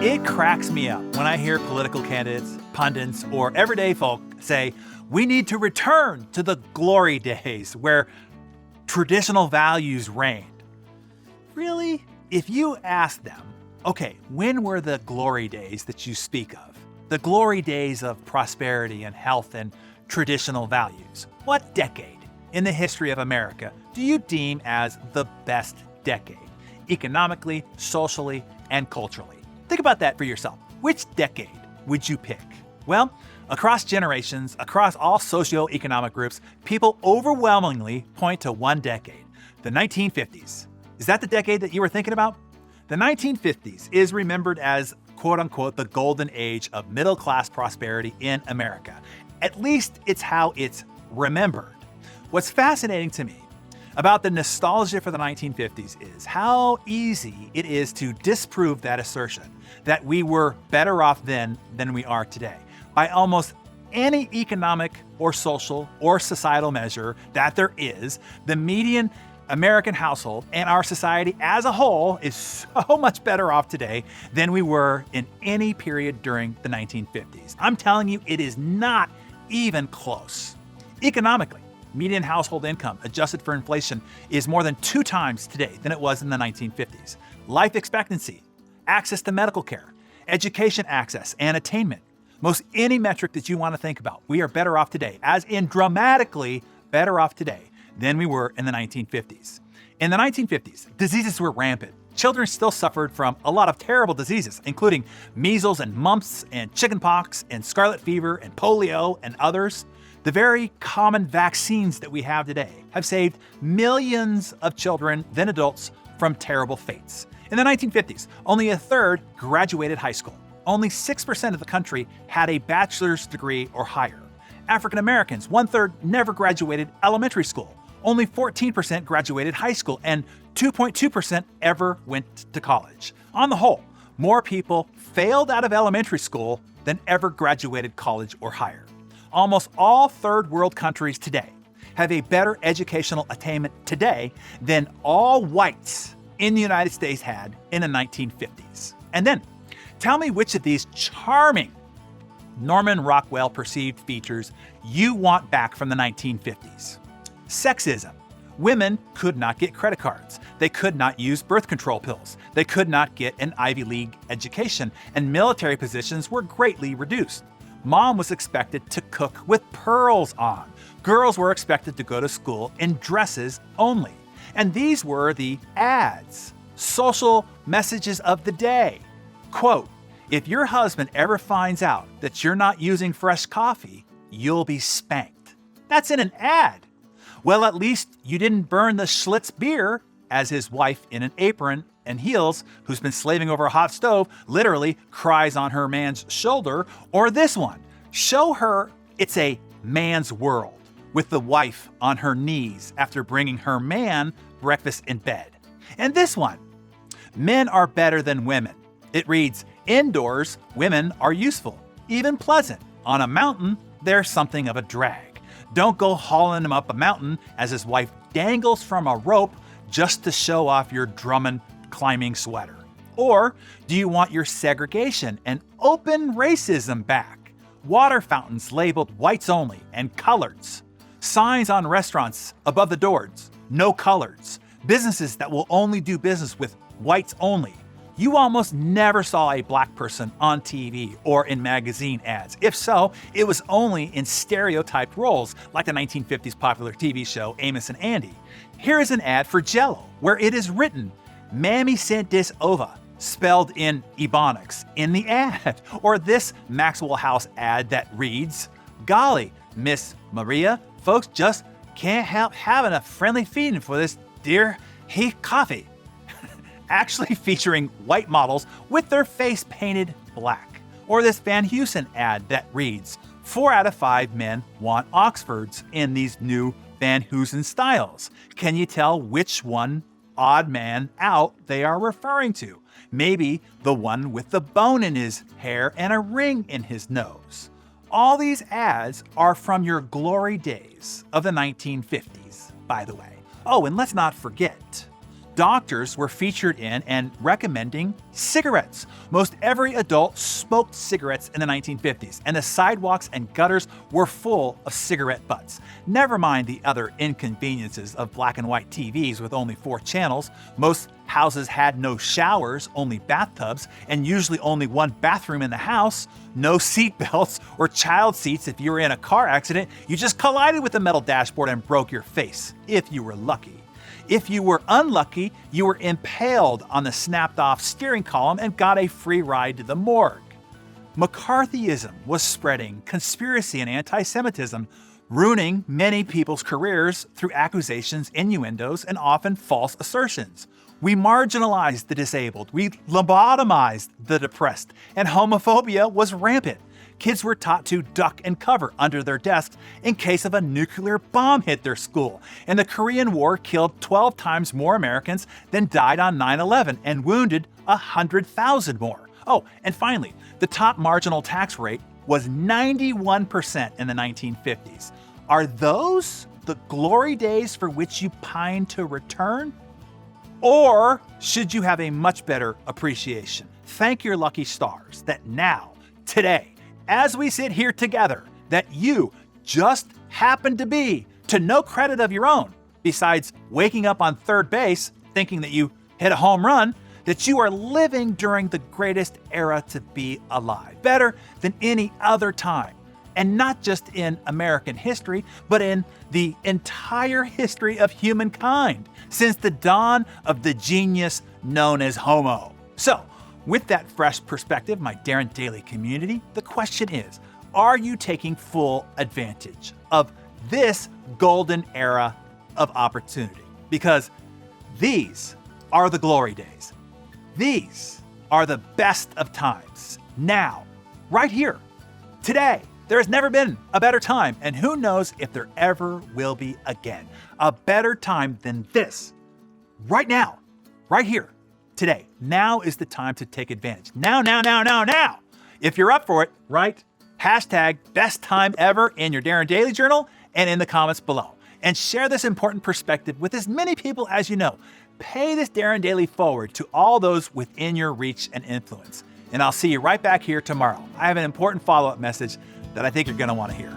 It cracks me up when I hear political candidates, pundits, or everyday folk say, we need to return to the glory days where traditional values reigned. Really? If you ask them, okay, when were the glory days that you speak of? The glory days of prosperity and health and traditional values. What decade in the history of America do you deem as the best decade? Economically, socially, and culturally. Think about that for yourself. Which decade would you pick? Well, across generations, across all socioeconomic groups, people overwhelmingly point to one decade, the 1950s. Is that the decade that you were thinking about? The 1950s is remembered as, quote unquote, the golden age of middle-class prosperity in America. At least it's how it's remembered. What's fascinating to me about the nostalgia for the 1950s is how easy it is to disprove that assertion that we were better off then than we are today by almost any economic or social or societal measure that there is. The median American household and our society as a whole is so much better off today than we were in any period during the 1950s. I'm telling you, it is not even close. Economically, median household income adjusted for inflation is more than 2 times today than it was in the 1950s. Life expectancy, access to medical care, education access and attainment, most any metric that you want to think about, we are better off today, as in dramatically better off today than we were in the 1950s. In the 1950s, diseases were rampant. Children still suffered from a lot of terrible diseases, including measles and mumps and chickenpox and scarlet fever and polio and others. The very common vaccines that we have today have saved millions of children, then adults, from terrible fates. In the 1950s, only a third graduated high school. Only 6% of the country had a bachelor's degree or higher. African Americans, 1/3 never graduated elementary school. Only 14% graduated high school, and 2.2% ever went to college. On the whole, more people failed out of elementary school than ever graduated college or higher. Almost all third world countries today have a better educational attainment today than all whites in the United States had in the 1950s. And then, tell me which of these charming Norman Rockwell perceived features you want back from the 1950s. Sexism. Women could not get credit cards. They could not use birth control pills. They could not get an Ivy League education, and military positions were greatly reduced. Mom was expected to cook with pearls on. Girls were expected to go to school in dresses only. And these were the ads, social messages of the day. Quote, if your husband ever finds out that you're not using fresh coffee, you'll be spanked. That's in an ad. Well, at least you didn't burn the Schlitz beer, as his wife in an apron and heels, who's been slaving over a hot stove, literally cries on her man's shoulder. Or this one, show her it's a man's world, with the wife on her knees after bringing her man breakfast in bed. And this one, men are better than women. It reads, indoors, women are useful, even pleasant. On a mountain, they're something of a drag. Don't go hauling him up a mountain as his wife dangles from a rope just to show off your Drummond climbing sweater. Or do you want your segregation and open racism back? Water fountains labeled whites only and coloreds. Signs on restaurants above the doors, no coloreds. Businesses that will only do business with whites only. You almost never saw a black person on TV or in magazine ads. If so, it was only in stereotyped roles, like the 1950s popular TV show Amos and Andy. Here is an ad for Jell-O, where it is written, Mammy sent this over, spelled in Ebonics, in the ad. Or this Maxwell House ad that reads, golly, Miss Maria, folks just can't help having a friendly feeling for this dear Heath coffee. Actually featuring white models with their face painted black. Or this Van Heusen ad that reads, 4 out of 5 men want Oxfords in these new Van Heusen styles. Can you tell which one odd man out they are referring to? Maybe the one with the bone in his hair and a ring in his nose. All these ads are from your glory days of the 1950s, by the way. Oh, and let's not forget, Doctors were featured in and recommending cigarettes. Most every adult smoked cigarettes in the 1950s, and the sidewalks and gutters were full of cigarette butts. Never mind the other inconveniences of black and white TVs with only 4 channels. Most houses had no showers, only bathtubs, and usually only one bathroom in the house. No seat belts or child seats if you were in a car accident. You just collided with the metal dashboard and broke your face, if you were lucky. If you were unlucky, you were impaled on the snapped-off steering column and got a free ride to the morgue. McCarthyism was spreading, conspiracy and anti-Semitism, ruining many people's careers through accusations, innuendos, and often false assertions. We marginalized the disabled, we lobotomized the depressed, and homophobia was rampant. Kids were taught to duck and cover under their desks in case of a nuclear bomb hit their school. And the Korean War killed 12 times more Americans than died on 9/11 and wounded 100,000 more. Oh, and finally, the top marginal tax rate was 91% in the 1950s. Are those the glory days for which you pine to return? Or should you have a much better appreciation? Thank your lucky stars that now, today, as we sit here together, that you just happen to be, to no credit of your own, besides waking up on third base thinking that you hit a home run, that you are living during the greatest era to be alive, better than any other time. And not just in American history, but in the entire history of humankind, since the dawn of the genius known as Homo. So, with that fresh perspective, my Darren Daily community, the question is, are you taking full advantage of this golden era of opportunity? Because these are the glory days. These are the best of times. Now, right here, today. There has never been a better time, and who knows if there ever will be again. A better time than this. Right now, right here, today. Now is the time to take advantage. Now. If you're up for it, write hashtag best time ever in your Darren Daily Journal and in the comments below. And share this important perspective with as many people as you know. Pay this Darren Daily forward to all those within your reach and influence. And I'll see you right back here tomorrow. I have an important follow-up message that I think you're going to want to hear.